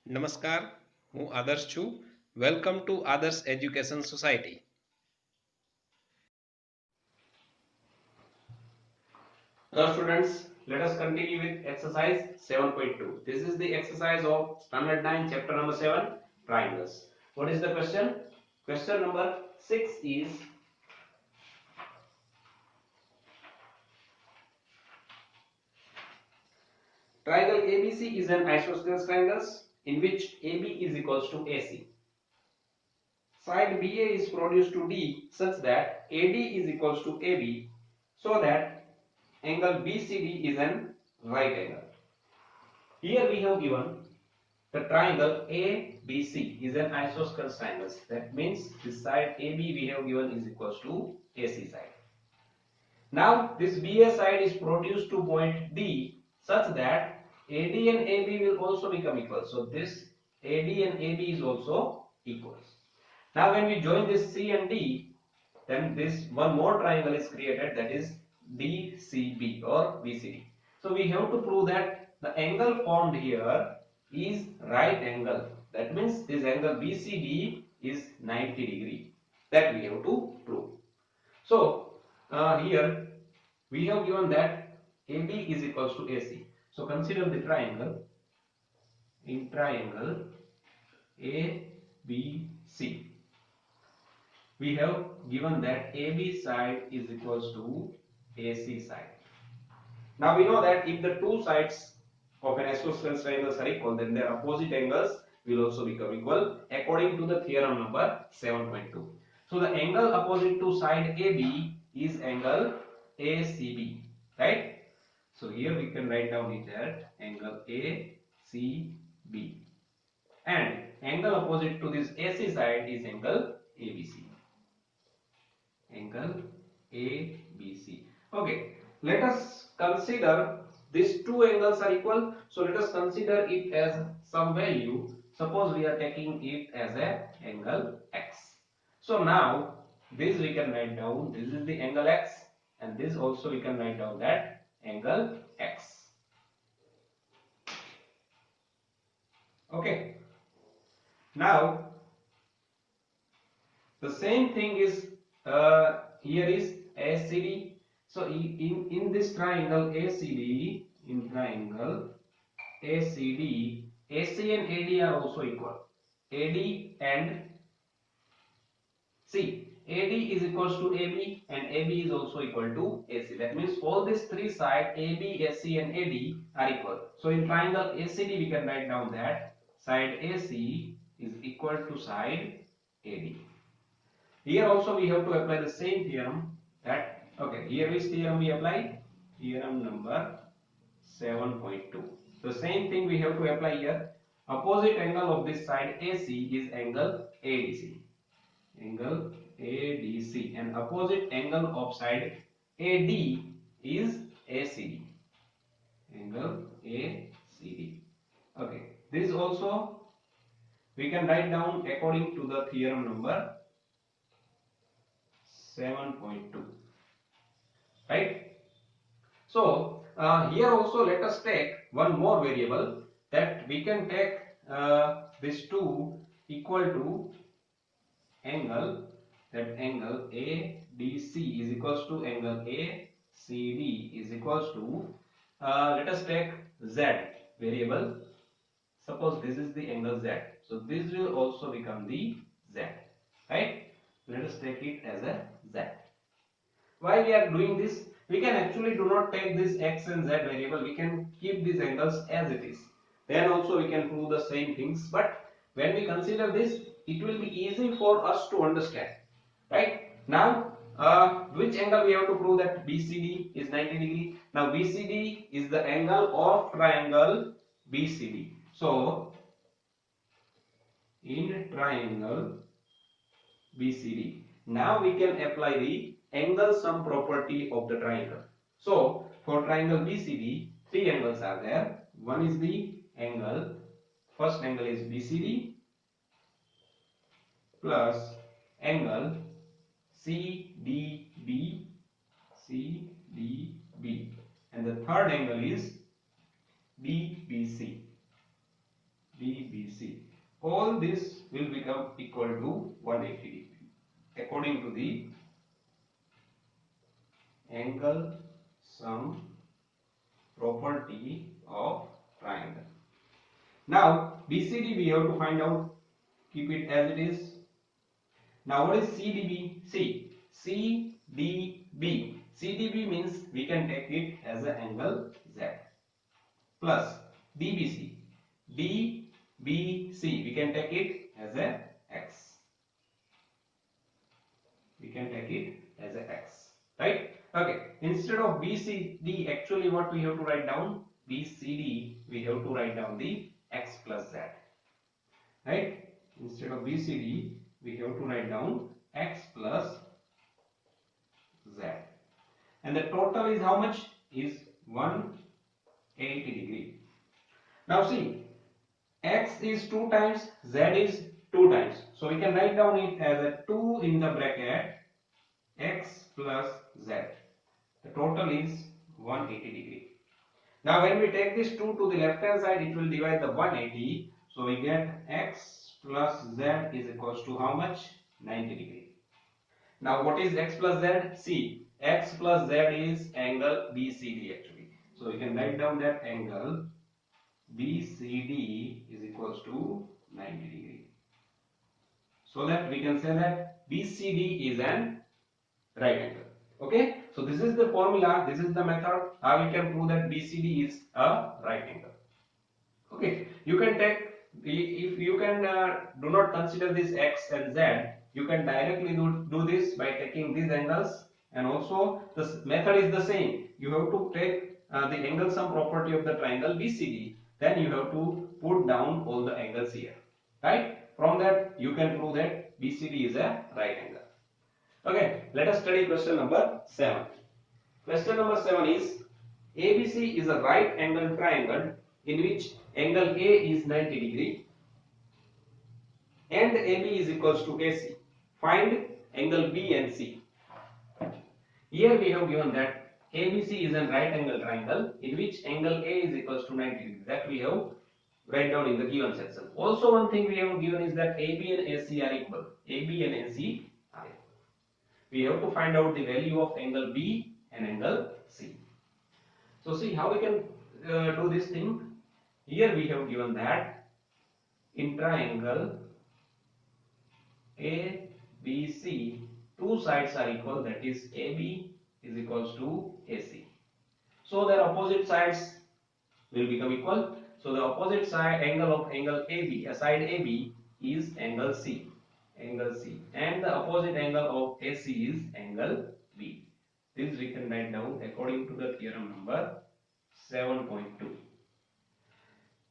નમસ્કાર, હું આદર્શ છું. વેલકમ ટુ આદર્શ education society. Hello students, let us continue with exercise 7.2. This is the exercise of standard 9 chapter number 7 triangles. What is the question? Question number 6 is triangle ABC is an isosceles triangle in which AB is equals to AC. Side BA is produced to D such that AD is equals to AB so that angle BCD is an right angle. Here we have given the triangle ABC is an isosceles triangle. That means this side AB we have given is equals to AC side. Now this BA side is produced to point D such that AD and AB will also become equal. So this AD and AB is also equals. Now when we join this C and D, then this one more triangle is created, that is DCB or BCD. So we have to prove that the angle formed here is right angle. That means this angle BCD is 90 degree. That we have to prove. So here we have given that AB is equals to AC. So consider the triangle. In triangle ABC, we have given that AB side is equals to AC side. Now we know that if the two sides of an isosceles triangle are equal, then their opposite angles will also become equal according to the theorem number 7.2. So the angle opposite to side AB is angle ACB, right? So here we can write down it as angle ACB, and angle opposite to this AC side is angle ABC. Angle ABC. Okay, let us consider these two angles are equal. So let us consider it as some value. Suppose we are taking it as a angle X. So now this we can write down. This is the angle X, and this also we can write down that angle X. Okay. Now the same thing is here is ACD. So in this triangle ACD, in triangle ACD, AC and AD are also equal. AD and C, AD is equals to AB and AB is also equal to AC. That means all these three sides AB, AC and AD are equal. So in triangle ACD we can write down that side AC is equal to side AD. Here also we have to apply the same theorem, that okay, here which theorem we apply? Theorem number 7.2. The same thing we have to apply here. Opposite angle of this side AC is angle ADC. Angle ADC, and opposite angle of side AD is ACD. Angle ACD. Okay, this also we can write down according to the theorem number 7.2, right? So here also let us take one more variable, that we can take this 2 equal to angle, that angle ADC is equals to angle ACD is equals to let us take Z variable. Suppose this is the angle Z, so this will also become the Z, right? Let us take it as a Z. Why we are doing this? We can actually do not take this X and Z variable, we can keep these angles as it is, then also we can prove the same things. But when we consider this, it will be easy for us to understand, right? Now which angle we have to prove? That BCD is 90 degree. Now BCD is the angle of triangle BCD. So in triangle BCD, now we can apply the angle sum property of the triangle. So for triangle BCD, three angles are there. One is the angle, first angle is BCD plus angle CDB, CDB, and the third angle is DBC, BBC. All this will become equal to 180 degree according to the angle sum property of triangle. Now BCD we have to find out. Keep it as it is. Now what is CDB? See, CDB. CDB means we can take it as an angle Z plus DBC. DBC we can take it as a X. We can take it as a X. Right? Okay. Instead of BCD, actually what we have to write down? BCD, we have to write down the X plus Z. Right? Instead of BCD, we have to write down X plus Z. And the total is how much? Is 180 degree. Now see, X is 2 times, Z is 2 times. So we can write down it as a 2 in the bracket X plus Z. The total is 180 degree. Now when we take this 2 to the left hand side, it will divide the 180. So we get X plus Z is equals to how much? 90 degree. Now what is X plus Z? See, X plus Z is angle BCD actually. So we can write down that angle BCD is equals to 90 degree. So that we can say that BCD is an right angle. Okay, so this is the formula, this is the method how we can prove that BCD is a right angle. Okay, you can take, if you can do not consider this X and Z, you can directly do this by taking these angles, and also the method is the same. You have to take the angle sum property of the triangle BCD, then you have to put down all the angles here, right? From that you can prove that BCD is a right angle. Okay, let us study question number 7. Question number 7 is ABC is a right angle triangle in which angle A is 90 degree and AB is equals to AC. Find angle B and C. Here we have given that ABC is a right angle triangle in which angle A is equals to 90 degree. That we have write down in the given section. Also one thing we have given is that AB and AC are equal. AB and AC are equal. We have to find out the value of angle B and angle C. So see how we can do this thing. Here we have given that in triangle ABC, two sides are equal, that is AB is equals to AC. So their opposite sides will become equal. So the opposite side angle of angle AB, side AB is angle C. Angle C, and the opposite angle of AC is angle B. This we can write down according to the theorem number 7.2.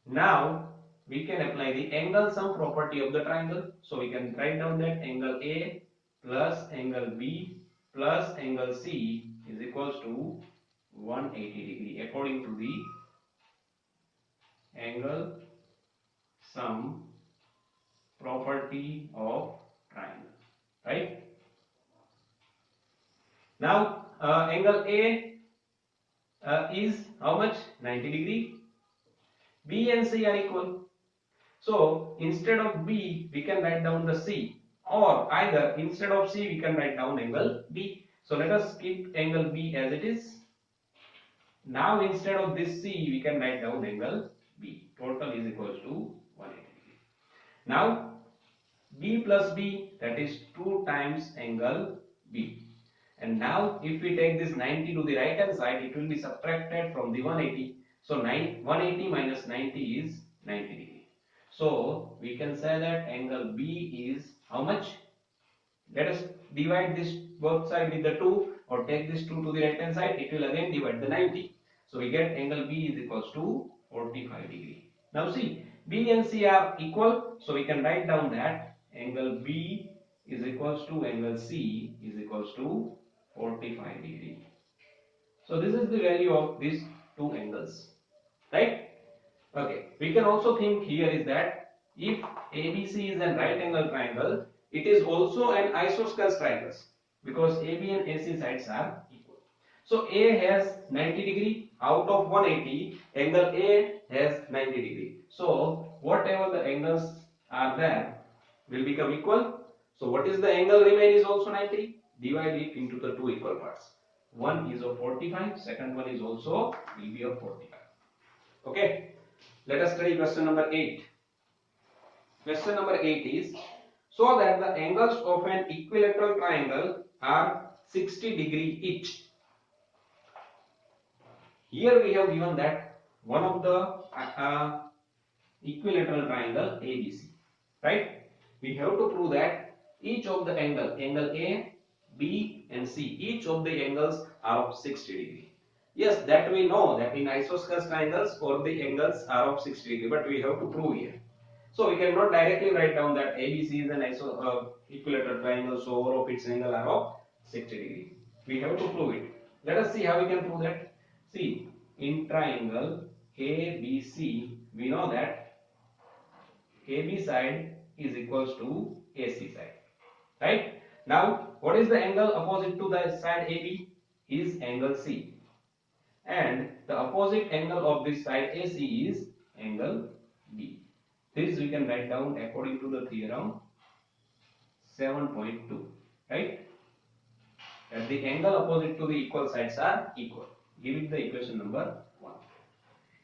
Now we can apply the angle sum property of the triangle. So we can write down that angle A plus angle B plus angle C is equals to 180 degree according to the angle sum property of triangle, right? Now angle A is how much? 90 degree. B and C are equal. So instead of B we can write down the C, or either instead of C we can write down angle B. So let us keep angle B as it is. Now instead of this C we can write down angle B. Total is equals to 180 degree. Now B plus B, that is 2 times angle B. And now if we take this 90 to the right hand side, it will be subtracted from the 180. So 180 minus 90 is 90 degree. So we can say that angle B is how much? Let us divide this both side with the 2, or take this 2 to the right hand side, it will again divide the 90. So we get angle B is equals to 45 degree. Now see, B and C are equal, so we can write down that angle B is equals to angle C is equals to 45 degree. So this is the value of these two angles, right? Okay, we can also think here is that if ABC is a right angle triangle, it is also an isosceles triangle because AB and AC sides are equal. So A has 90 degree, out of 180 angle A has 90 degree. So whatever the angles are there will become equal. So what is the angle remain is also 90. Divide it into the two equal parts. One is of 45, second one is also will be of 45. Okay. Let us study question number 8. Question number 8 is, so that the angles of an equilateral triangle are 60° each. Here we have given that one of the equilateral triangle ABC, right? We have to prove that each of the angle A, B and C, each of the angles are of 60°. Yes, that we know that in isosceles triangles all the angles are of 60°, but we have to prove here. So we cannot directly write down that ABC is an equilateral triangle, so all of its angles are of 60°. We have to prove it. Let us see how we can prove that. See, in triangle ABC, we know that AB side is equals to AC side, right? Now, what is the angle opposite to the side AB? Is angle C, and the opposite angle of this side AC is angle B. This we can write down according to the theorem 7.2, right? That the angle opposite to the equal sides are equal. Give it the equation number 1.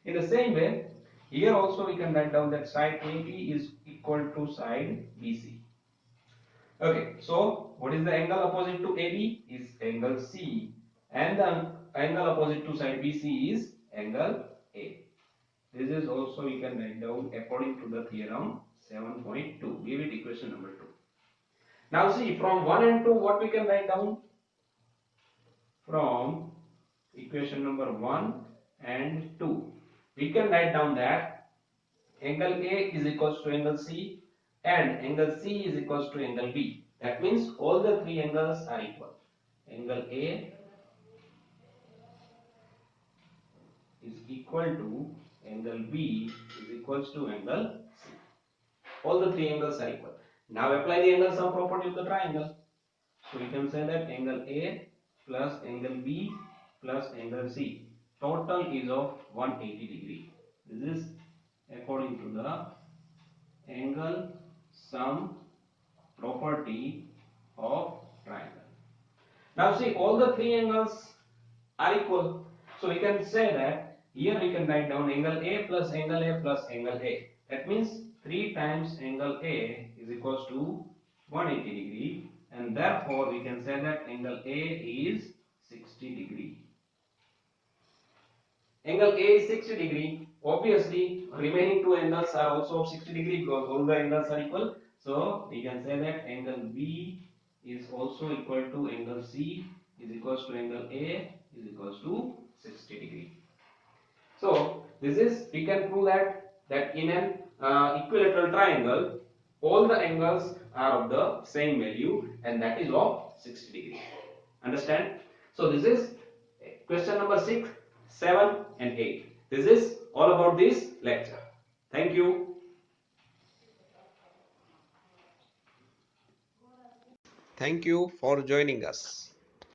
In the same way, here also we can write down that side AB is equal to side BC. Okay, so what is the angle opposite to AB? Is angle C, and the angle opposite to side BC is angle A. This is also we can write down according to the theorem 7.2. Give it equation number 2. Now see, from 1 and 2 what we can write down? From equation number 1 and 2 we can write down that angle A is equals to angle C and angle C is equals to angle B. That means all the three angles are equal. Angle A is equal to angle B is equals to angle C. All the three angles are equal. Now apply the angle sum property of the triangle. So we can say that angle A plus angle B plus angle C total is of 180°. This is according to the angle sum property of triangle. Now see, all the three angles are equal. So we can say that here we can write down angle A plus angle A plus angle A. That means 3 times angle A is equals to 180°, and therefore we can say that angle A is 60°. Angle A is 60°. Obviously, remaining two angles are also of 60° because all the angles are equal. So we can say that angle B is also equal to angle C is equals to angle A is equals to 60°. So this is, we can prove that in an equilateral triangle all the angles are of the same value, and that is of 60°. Understand? So this is question number 6, 7 and 8. This is all about this lecture. Thank you. Thank you for joining us.